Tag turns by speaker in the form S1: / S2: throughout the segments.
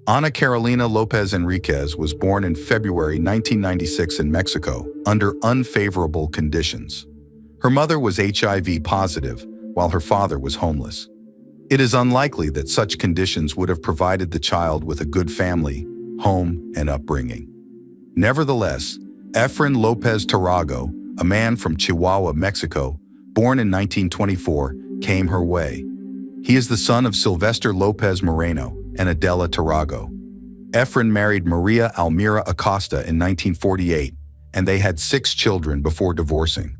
S1: Ana Carolina Lopez Enriquez was born in February 1996 in Mexico under unfavorable conditions. Her mother was HIV positive, while her father was homeless. It is unlikely that such conditions would have provided the child with a good family, home, and upbringing. Nevertheless, Efren Lopez Tarago, a man from Chihuahua, Mexico, born in 1924, came her way. He is the son of Sylvester Lopez Moreno and Adela Tarago. Efren married Maria Almira Acosta in 1948, and they had 6 children before divorcing.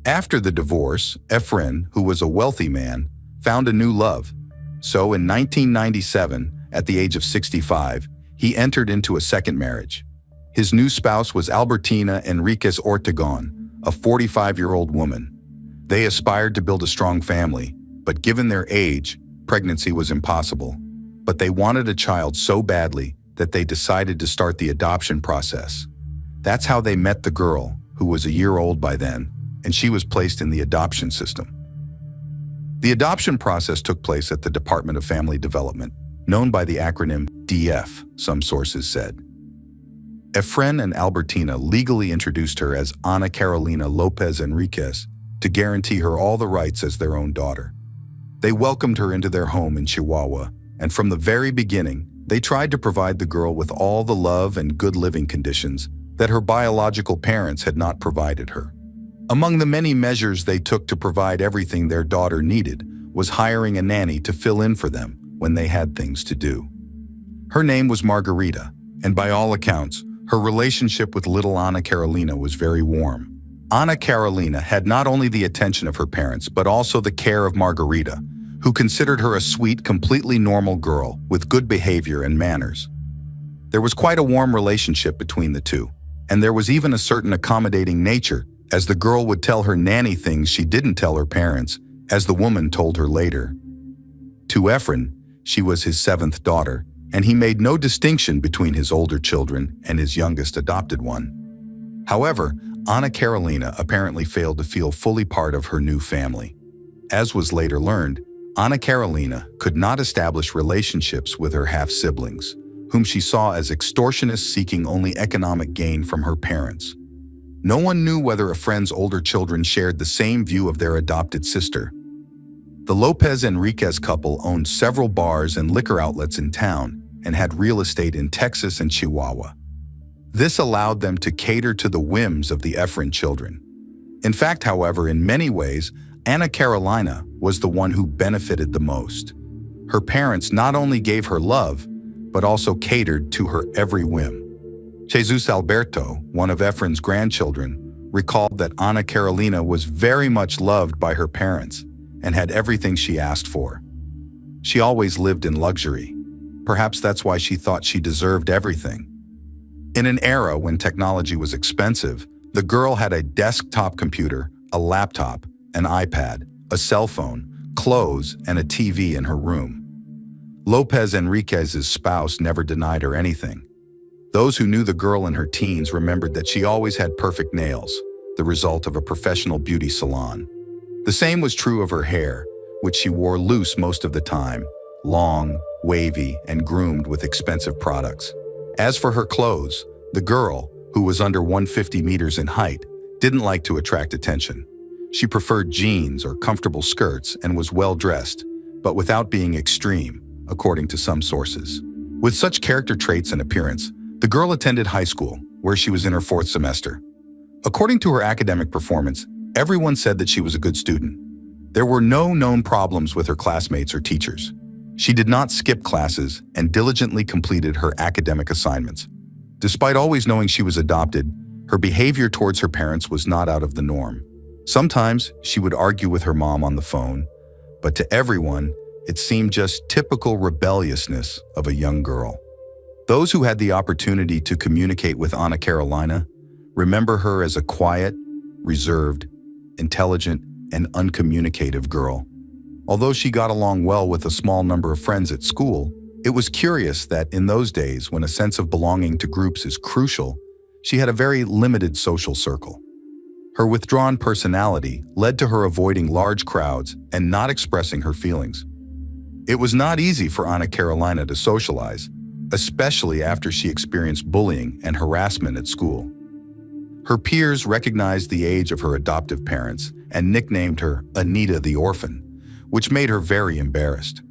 S1: After the divorce, Efren, who was a wealthy man, found a new love. So in 1997, at the age of 65, he entered into a second marriage. His new spouse was Albertina Enriquez Ortegon, a 45-year-old woman. They aspired to build a strong family, but given their age, pregnancy was impossible. But they wanted a child so badly that they decided to start the adoption process. That's how they met the girl, who was a year old by then, and she was placed in the adoption system. The adoption process took place at the Department of Family Development, known by the acronym DF, some sources said. Efren and Albertina legally introduced her as Ana Carolina Lopez Enriquez to guarantee her all the rights as their own daughter. They welcomed her into their home in Chihuahua, and from the very beginning, they tried to provide the girl with all the love and good living conditions that her biological parents had not provided her. Among the many measures they took to provide everything their daughter needed was hiring a nanny to fill in for them when they had things to do. Her name was Margarita, and by all accounts, her relationship with little Ana Carolina was very warm. Ana Carolina had not only the attention of her parents, but also the care of Margarita, who considered her a sweet, completely normal girl with good behavior and manners. There was quite a warm relationship between the two, and there was even a certain accommodating nature, as the girl would tell her nanny things she didn't tell her parents, as the woman told her later. To Efren, she was his 7th daughter, and he made no distinction between his older children and his youngest adopted one. However, Ana Carolina apparently failed to feel fully part of her new family. As was later learned, Ana Carolina could not establish relationships with her half-siblings, whom she saw as extortionists seeking only economic gain from her parents. No one knew whether Efren's older children shared the same view of their adopted sister. The Lopez Enriquez couple owned several bars and liquor outlets in town and had real estate in Texas and Chihuahua. This allowed them to cater to the whims of the Efren children. In fact, however, in many ways, Ana Carolina was the one who benefited the most. Her parents not only gave her love, but also catered to her every whim. Jesus Alberto, one of Efren's grandchildren, recalled that Ana Carolina was very much loved by her parents and had everything she asked for. She always lived in luxury. Perhaps that's why she thought she deserved everything. In an era when technology was expensive, the girl had a desktop computer, a laptop, an iPad, a cell phone, clothes, and a TV in her room. Lopez Enriquez's spouse never denied her anything. Those who knew the girl in her teens remembered that she always had perfect nails, the result of a professional beauty salon. The same was true of her hair, which she wore loose most of the time, long, wavy, and groomed with expensive products. As for her clothes, the girl, who was under 150 meters in height, didn't like to attract attention. She preferred jeans or comfortable skirts and was well-dressed, but without being extreme, according to some sources. With such character traits and appearance, the girl attended high school, where she was in her 4th semester. According to her academic performance, everyone said that she was a good student. There were no known problems with her classmates or teachers. She did not skip classes and diligently completed her academic assignments. Despite always knowing she was adopted, her behavior towards her parents was not out of the norm. Sometimes she would argue with her mom on the phone, but to everyone, it seemed just typical rebelliousness of a young girl. Those who had the opportunity to communicate with Ana Carolina remember her as a quiet, reserved, intelligent, and uncommunicative girl. Although she got along well with a small number of friends at school, it was curious that in those days, when a sense of belonging to groups is crucial, she had a very limited social circle. Her withdrawn personality led to her avoiding large crowds and not expressing her feelings. It was not easy for Ana Carolina to socialize, especially after she experienced bullying and harassment at school. Her peers recognized the age of her adoptive parents and nicknamed her Anita the Orphan, which made her very embarrassed.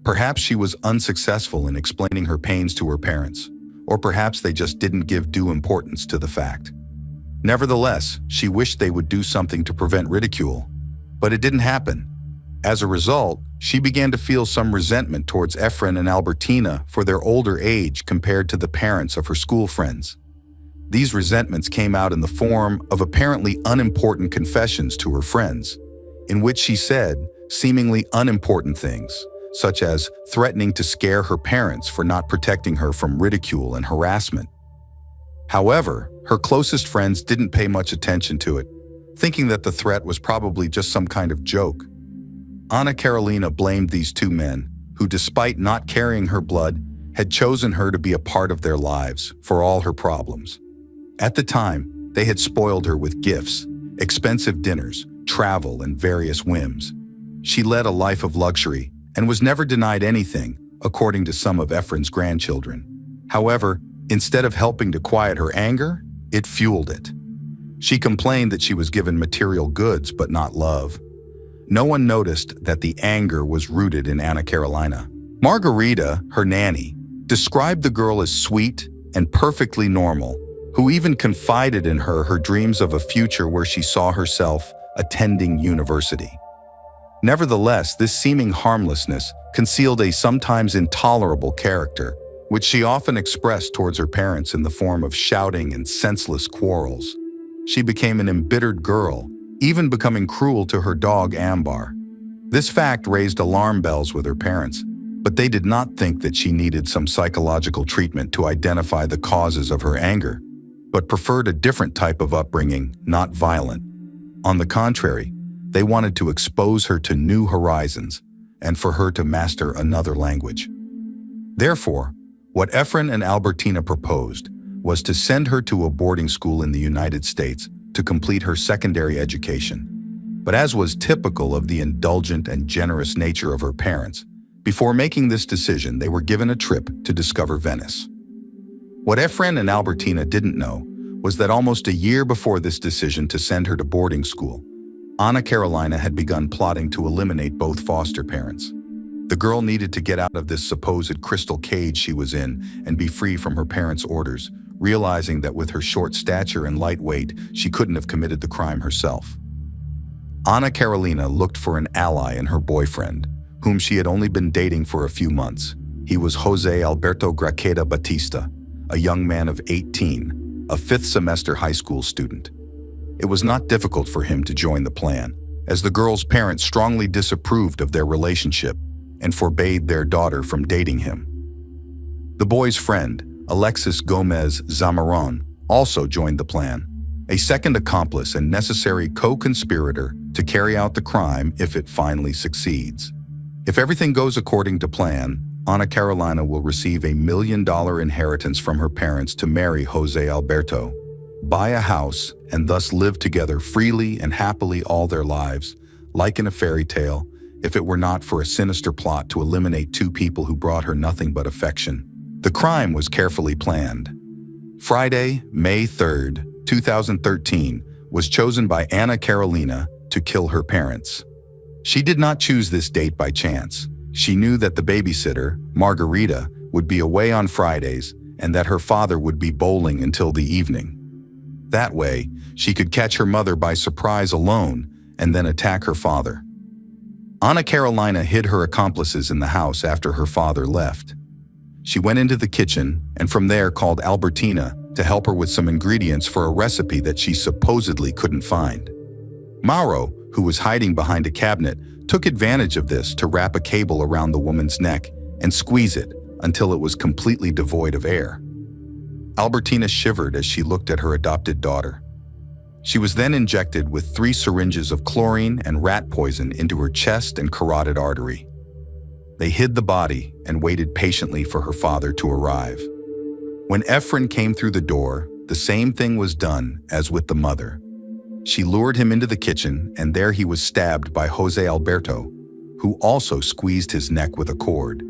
S1: Perhaps she was unsuccessful in explaining her pains to her parents, or perhaps they just didn't give due importance to the fact. Nevertheless, she wished they would do something to prevent ridicule, but it didn't happen. As a result, she began to feel some resentment towards Efren and Albertina for their older age compared to the parents of her school friends. These resentments came out in the form of apparently unimportant confessions to her friends, in which she said seemingly unimportant things, such as threatening to scare her parents for not protecting her from ridicule and harassment. However, her closest friends didn't pay much attention to it, thinking that the threat was probably just some kind of joke. Ana Carolina blamed these two men, who despite not carrying her blood, had chosen her to be a part of their lives for all her problems. At the time, they had spoiled her with gifts, expensive dinners, travel, and various whims. She led a life of luxury and was never denied anything, according to some of Efren's grandchildren. However, instead of helping to quiet her anger, it fueled it. She complained that she was given material goods but not love. No one noticed that the anger was rooted in Ana Carolina. Margarita, her nanny, described the girl as sweet and perfectly normal, who even confided in her dreams of a future where she saw herself attending university. Nevertheless, this seeming harmlessness concealed a sometimes intolerable character, which she often expressed towards her parents in the form of shouting and senseless quarrels. She became an embittered girl, even becoming cruel to her dog Ambar. This fact raised alarm bells with her parents, but they did not think that she needed some psychological treatment to identify the causes of her anger, but preferred a different type of upbringing, not violent. On the contrary, they wanted to expose her to new horizons and for her to master another language. Therefore, what Efren and Albertina proposed was to send her to a boarding school in the United States to complete her secondary education. But as was typical of the indulgent and generous nature of her parents, before making this decision, they were given a trip to discover Venice. What Efren and Albertina didn't know was that almost a year before this decision to send her to boarding school, Ana Carolina had begun plotting to eliminate both foster parents. The girl needed to get out of this supposed crystal cage she was in and be free from her parents' orders, realizing that with her short stature and light weight, she couldn't have committed the crime herself. Ana Carolina looked for an ally in her boyfriend, whom she had only been dating for a few months. He was Jose Alberto Graqueda Batista, a young man of 18, a fifth-semester high school student. It was not difficult for him to join the plan, as the girl's parents strongly disapproved of their relationship and forbade their daughter from dating him. The boy's friend, Alexis Gomez Zamaron, also joined the plan, a second accomplice and necessary co-conspirator to carry out the crime if it finally succeeds. If everything goes according to plan, Ana Carolina will receive $1 million inheritance from her parents to marry Jose Alberto, buy a house, and thus live together freely and happily all their lives, like in a fairy tale, if it were not for a sinister plot to eliminate two people who brought her nothing but affection. The crime was carefully planned. Friday, May 3rd, 2013, was chosen by Ana Carolina to kill her parents. She did not choose this date by chance. She knew that the babysitter, Margarita, would be away on Fridays and that her father would be bowling until the evening. That way, she could catch her mother by surprise alone and then attack her father. Ana Carolina hid her accomplices in the house after her father left. She went into the kitchen and from there called Albertina to help her with some ingredients for a recipe that she supposedly couldn't find. Mauro, who was hiding behind a cabinet, took advantage of this to wrap a cable around the woman's neck and squeeze it until it was completely devoid of air. Albertina shivered as she looked at her adopted daughter. She was then injected with 3 syringes of chlorine and rat poison into her chest and carotid artery. They hid the body and waited patiently for her father to arrive. When Efren came through the door, the same thing was done as with the mother. She lured him into the kitchen, and there he was stabbed by Jose Alberto, who also squeezed his neck with a cord.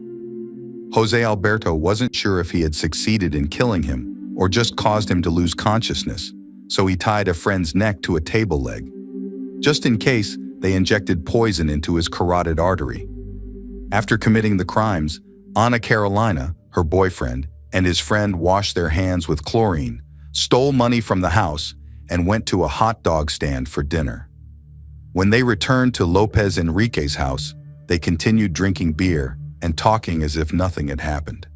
S1: Jose Alberto wasn't sure if he had succeeded in killing him or just caused him to lose consciousness, so he tied a friend's neck to a table leg. Just in case, they injected poison into his carotid artery. After committing the crimes, Ana Carolina, her boyfriend, and his friend washed their hands with chlorine, stole money from the house, and went to a hot dog stand for dinner. When they returned to Lopez Enrique's house, they continued drinking beer and talking as if nothing had happened.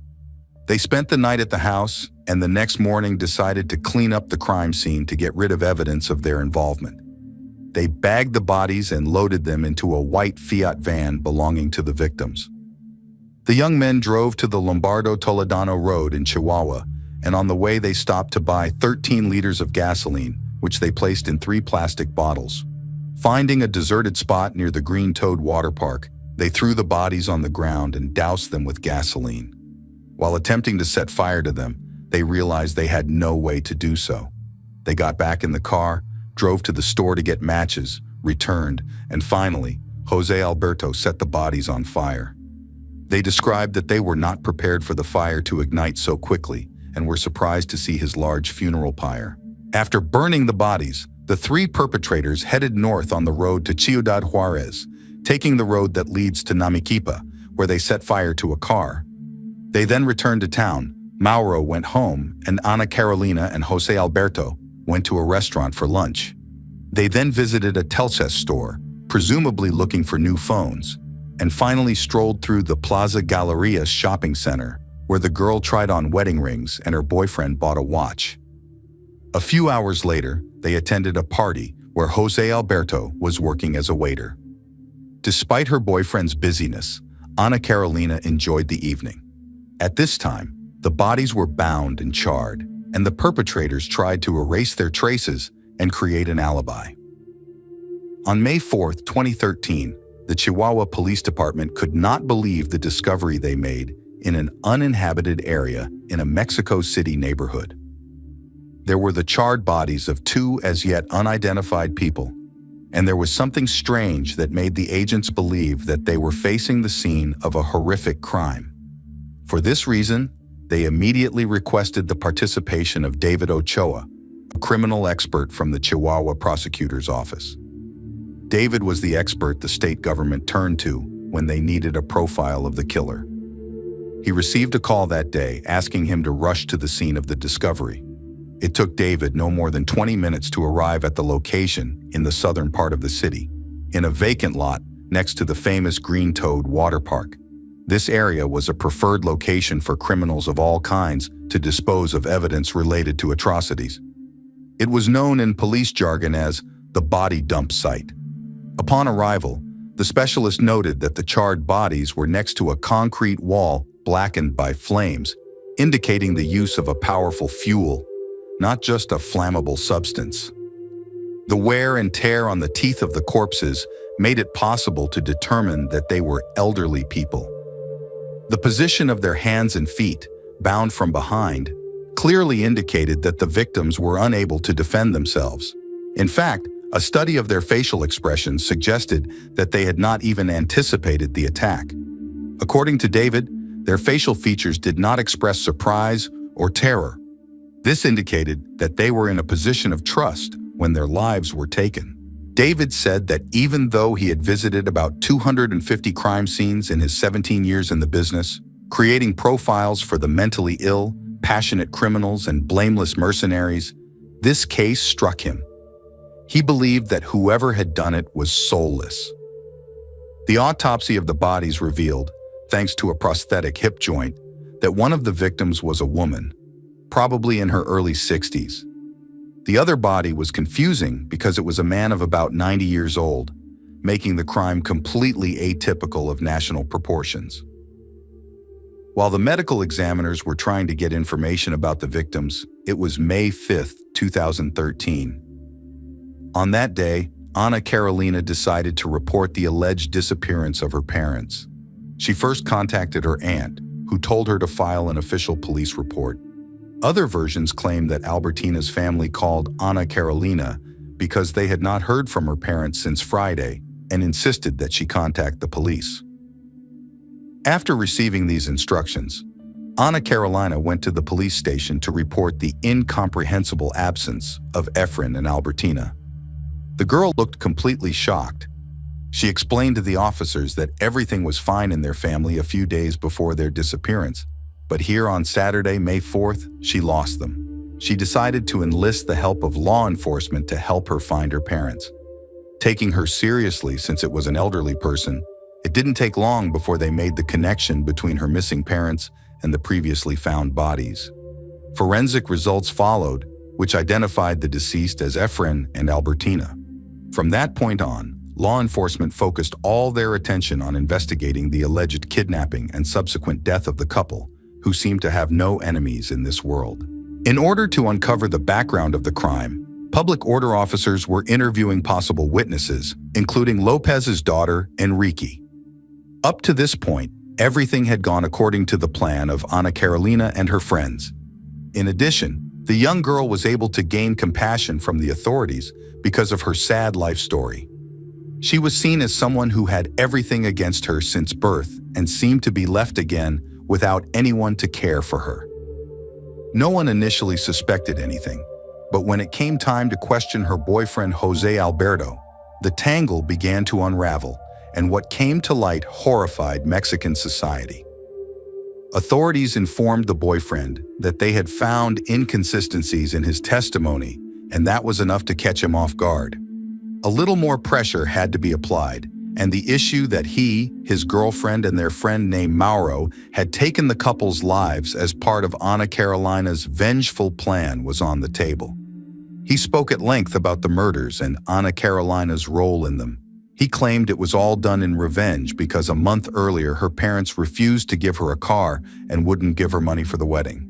S1: They spent the night at the house and the next morning decided to clean up the crime scene to get rid of evidence of their involvement. They bagged the bodies and loaded them into a white Fiat van belonging to the victims. The young men drove to the Lombardo Toledano Road in Chihuahua, and on the way they stopped to buy 13 liters of gasoline, which they placed in 3 plastic bottles. Finding a deserted spot near the Green Toad Water Park, they threw the bodies on the ground and doused them with gasoline. While attempting to set fire to them, they realized they had no way to do so. They got back in the car, drove to the store to get matches, returned, and finally, Jose Alberto set the bodies on fire. They described that they were not prepared for the fire to ignite so quickly and were surprised to see his large funeral pyre. After burning the bodies, the 3 perpetrators headed north on the road to Ciudad Juarez, taking the road that leads to Namiquipa, where they set fire to a car. They then returned to town. Mauro went home, and Ana Carolina and Jose Alberto went to a restaurant for lunch. They then visited a Telcel store, presumably looking for new phones, and finally strolled through the Plaza Galleria shopping center, where the girl tried on wedding rings and her boyfriend bought a watch. A few hours later, they attended a party where Jose Alberto was working as a waiter. Despite her boyfriend's busyness, Ana Carolina enjoyed the evening. At this time, the bodies were bound and charred, and the perpetrators tried to erase their traces and create an alibi. On May 4, 2013, the Chihuahua Police Department could not believe the discovery they made in an uninhabited area in a Mexico City neighborhood. There were the charred bodies of 2 as yet unidentified people, and there was something strange that made the agents believe that they were facing the scene of a horrific crime. For this reason, they immediately requested the participation of David Ochoa, a criminal expert from the Chihuahua prosecutor's office. David was the expert the state government turned to when they needed a profile of the killer. He received a call that day asking him to rush to the scene of the discovery. It took David no more than 20 minutes to arrive at the location in the southern part of the city, in a vacant lot next to the famous Green Toad Water Park. This area was a preferred location for criminals of all kinds to dispose of evidence related to atrocities. It was known in police jargon as the body dump site. Upon arrival, the specialist noted that the charred bodies were next to a concrete wall blackened by flames, indicating the use of a powerful fuel, not just a flammable substance. The wear and tear on the teeth of the corpses made it possible to determine that they were elderly people. The position of their hands and feet, bound from behind, clearly indicated that the victims were unable to defend themselves. In fact, a study of their facial expressions suggested that they had not even anticipated the attack. According to David, their facial features did not express surprise or terror. This indicated that they were in a position of trust when their lives were taken. David said that even though he had visited about 250 crime scenes in his 17 years in the business, creating profiles for the mentally ill, passionate criminals, and blameless mercenaries, this case struck him. He believed that whoever had done it was soulless. The autopsy of the bodies revealed, thanks to a prosthetic hip joint, that one of the victims was a woman, probably in her early 60s. The other body was confusing because it was a man of about 90 years old, making the crime completely atypical of national proportions. While the medical examiners were trying to get information about the victims, it was May 5, 2013. On that day, Ana Carolina decided to report the alleged disappearance of her parents. She first contacted her aunt, who told her to file an official police report. Other versions claim that Albertina's family called Ana Carolina because they had not heard from her parents since Friday and insisted that she contact the police. After receiving these instructions, Ana Carolina went to the police station to report the incomprehensible absence of Efren and Albertina. The girl looked completely shocked. She explained to the officers that everything was fine in their family a few days before their disappearance, but here on Saturday, May 4th, she lost them. She decided to enlist the help of law enforcement to help her find her parents. Taking her seriously since it was an elderly person, it didn't take long before they made the connection between her missing parents and the previously found bodies. Forensic results followed, which identified the deceased as Efren and Albertina. From that point on, law enforcement focused all their attention on investigating the alleged kidnapping and subsequent death of the couple, who seemed to have no enemies in this world. In order to uncover the background of the crime, public order officers were interviewing possible witnesses, including Lopez's daughter, Enrique. Up to this point, everything had gone according to the plan of Ana Carolina and her friends. In addition, the young girl was able to gain compassion from the authorities because of her sad life story. She was seen as someone who had everything against her since birth and seemed to be left again without anyone to care for her. No one initially suspected anything, but when it came time to question her boyfriend Jose Alberto, the tangle began to unravel, and what came to light horrified Mexican society. Authorities informed the boyfriend that they had found inconsistencies in his testimony, and that was enough to catch him off guard. A little more pressure had to be applied, and the issue that he, his girlfriend, and their friend named Mauro had taken the couple's lives as part of Ana Carolina's vengeful plan was on the table. He spoke at length about the murders and Ana Carolina's role in them. He claimed it was all done in revenge because a month earlier her parents refused to give her a car and wouldn't give her money for the wedding.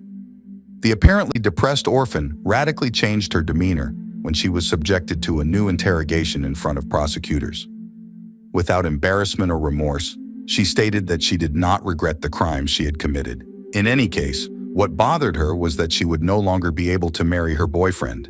S1: The apparently depressed orphan radically changed her demeanor when she was subjected to a new interrogation in front of prosecutors. Without embarrassment or remorse, she stated that she did not regret the crimes she had committed. In any case, what bothered her was that she would no longer be able to marry her boyfriend.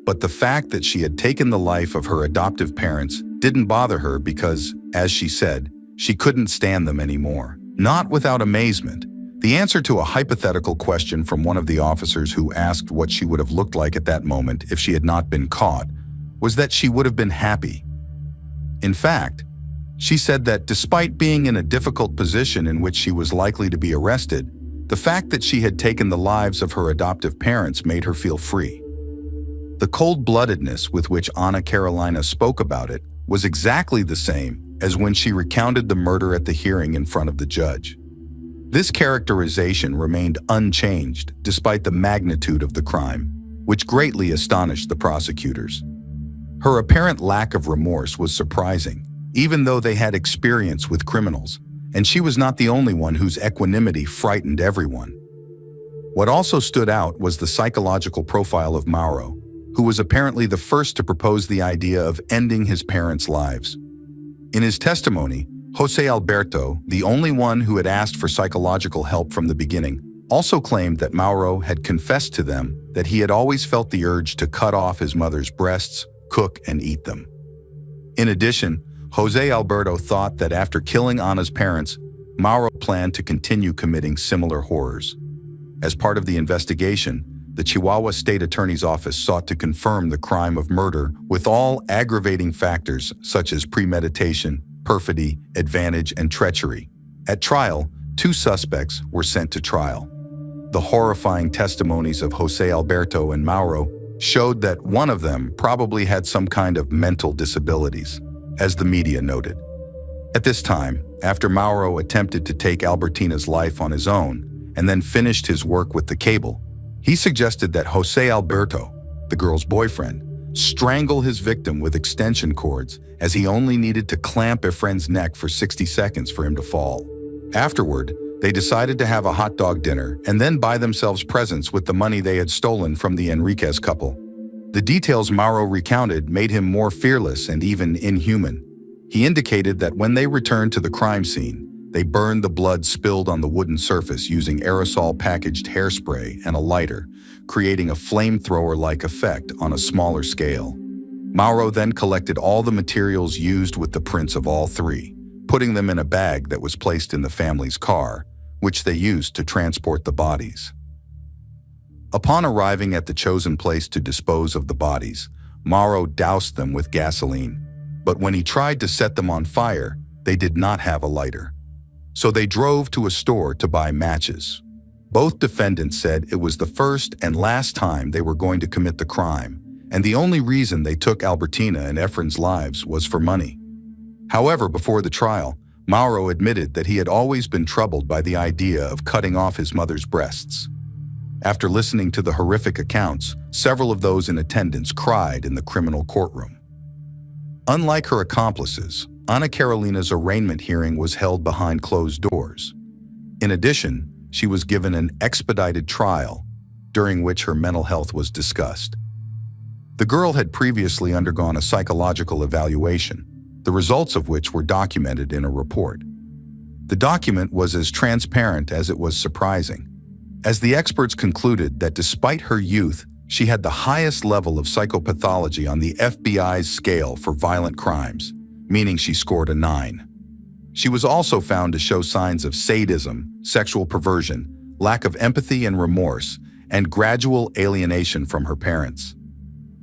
S1: But the fact that she had taken the life of her adoptive parents didn't bother her because, as she said, she couldn't stand them anymore. Not without amazement, the answer to a hypothetical question from one of the officers who asked what she would have looked like at that moment if she had not been caught was that she would have been happy. In fact, she said that despite being in a difficult position in which she was likely to be arrested, the fact that she had taken the lives of her adoptive parents made her feel free. The cold-bloodedness with which Ana Carolina spoke about it was exactly the same as when she recounted the murder at the hearing in front of the judge. This characterization remained unchanged despite the magnitude of the crime, which greatly astonished the prosecutors. Her apparent lack of remorse was surprising, even though they had experience with criminals, and she was not the only one whose equanimity frightened everyone. What also stood out was the psychological profile of Mauro, who was apparently the first to propose the idea of ending his parents' lives. In his testimony, Jose Alberto, the only one who had asked for psychological help from the beginning, also claimed that Mauro had confessed to them that he had always felt the urge to cut off his mother's breasts, cook, and eat them. In addition, Jose Alberto thought that after killing Ana's parents, Mauro planned to continue committing similar horrors. As part of the investigation, the Chihuahua State Attorney's Office sought to confirm the crime of murder with all aggravating factors such as premeditation, perfidy, advantage, and treachery. At trial, 2 suspects were sent to trial. The horrifying testimonies of Jose Alberto and Mauro showed that one of them probably had some kind of mental disabilities, as the media noted. At this time, after Mauro attempted to take Albertina's life on his own and then finished his work with the cable, he suggested that Jose Alberto, the girl's boyfriend, strangle his victim with extension cords as he only needed to clamp Efren's neck for 60 seconds for him to fall. Afterward, they decided to have a hot dog dinner and then buy themselves presents with the money they had stolen from the Enriquez couple. The details Mauro recounted made him more fearless and even inhuman. He indicated that when they returned to the crime scene, they burned the blood spilled on the wooden surface using aerosol-packaged hairspray and a lighter, creating a flamethrower-like effect on a smaller scale. Mauro then collected all the materials used with the prints of all 3, putting them in a bag that was placed in the family's car, which they used to transport the bodies. Upon arriving at the chosen place to dispose of the bodies, Mauro doused them with gasoline, but when he tried to set them on fire, they did not have a lighter. So they drove to a store to buy matches. Both defendants said it was the first and last time they were going to commit the crime, and the only reason they took Albertina and Efren's lives was for money. However, before the trial, Mauro admitted that he had always been troubled by the idea of cutting off his mother's breasts. After listening to the horrific accounts, several of those in attendance cried in the criminal courtroom. Unlike her accomplices, Ana Carolina's arraignment hearing was held behind closed doors. In addition, she was given an expedited trial, during which her mental health was discussed. The girl had previously undergone a psychological evaluation, the results of which were documented in a report. The document was as transparent as it was surprising, as the experts concluded that despite her youth, she had the highest level of psychopathology on the FBI's scale for violent crimes, meaning she scored a 9. She was also found to show signs of sadism, sexual perversion, lack of empathy and remorse, and gradual alienation from her parents.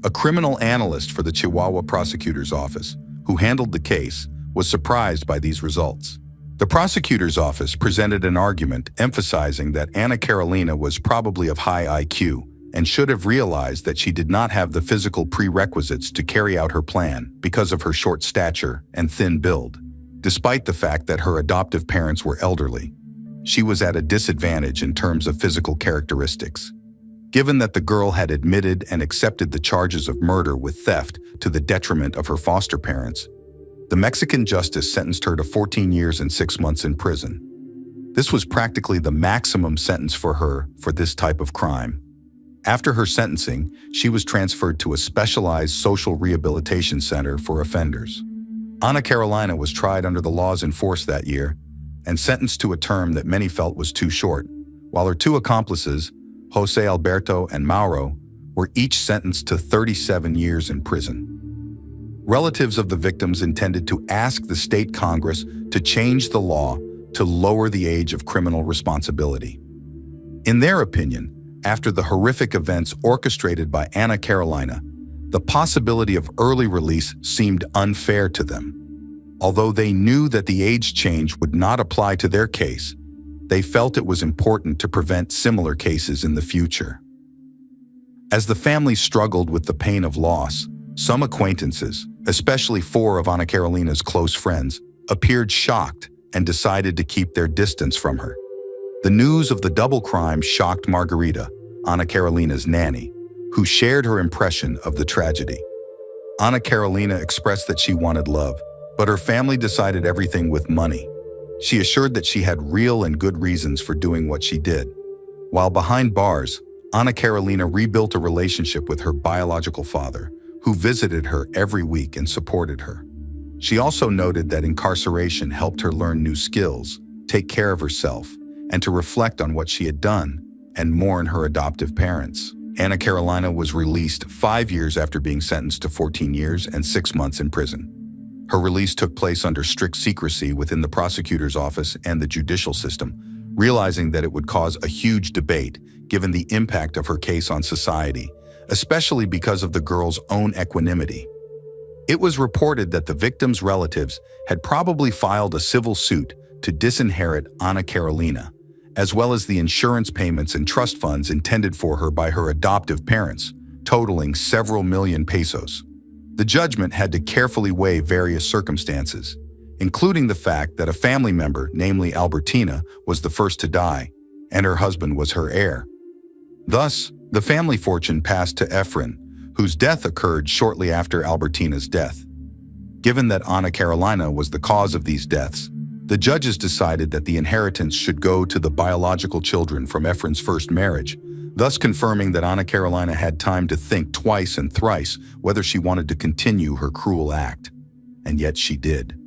S1: A criminal analyst for the Chihuahua prosecutor's office, who handled the case, was surprised by these results. The prosecutor's office presented an argument emphasizing that Ana Carolina was probably of high IQ and should have realized that she did not have the physical prerequisites to carry out her plan because of her short stature and thin build. Despite the fact that her adoptive parents were elderly, she was at a disadvantage in terms of physical characteristics. Given that the girl had admitted and accepted the charges of murder with theft to the detriment of her foster parents, the Mexican justice sentenced her to 14 years and 6 months in prison. This was practically the maximum sentence for her for this type of crime. After her sentencing, she was transferred to a specialized social rehabilitation center for offenders. Ana Carolina was tried under the laws in force that year and sentenced to a term that many felt was too short, while her two accomplices, Jose Alberto and Mauro, were each sentenced to 37 years in prison. Relatives of the victims intended to ask the state Congress to change the law to lower the age of criminal responsibility. In their opinion, after the horrific events orchestrated by Ana Carolina, the possibility of early release seemed unfair to them. Although they knew that the age change would not apply to their case, they felt it was important to prevent similar cases in the future. As the family struggled with the pain of loss, some acquaintances, especially 4 of Ana Carolina's close friends, appeared shocked and decided to keep their distance from her. The news of the double crime shocked Margarita, Ana Carolina's nanny, who shared her impression of the tragedy. Ana Carolina expressed that she wanted love, but her family decided everything with money. She assured that she had real and good reasons for doing what she did. While behind bars, Ana Carolina rebuilt a relationship with her biological father, who visited her every week and supported her. She also noted that incarceration helped her learn new skills, take care of herself, and to reflect on what she had done and mourn her adoptive parents. Ana Carolina was released 5 years after being sentenced to 14 years and 6 months in prison. Her release took place under strict secrecy within the prosecutor's office and the judicial system, realizing that it would cause a huge debate given the impact of her case on society, especially because of the girl's own equanimity. It was reported that the victim's relatives had probably filed a civil suit to disinherit Ana Carolina, as well as the insurance payments and trust funds intended for her by her adoptive parents, totaling several million pesos. The judgment had to carefully weigh various circumstances, including the fact that a family member, namely Albertina, was the first to die, and her husband was her heir. Thus, the family fortune passed to Efren, whose death occurred shortly after Albertina's death. Given that Ana Carolina was the cause of these deaths, the judges decided that the inheritance should go to the biological children from Efren's first marriage, thus confirming that Ana Carolina had time to think twice and thrice whether she wanted to continue her cruel act. And yet she did.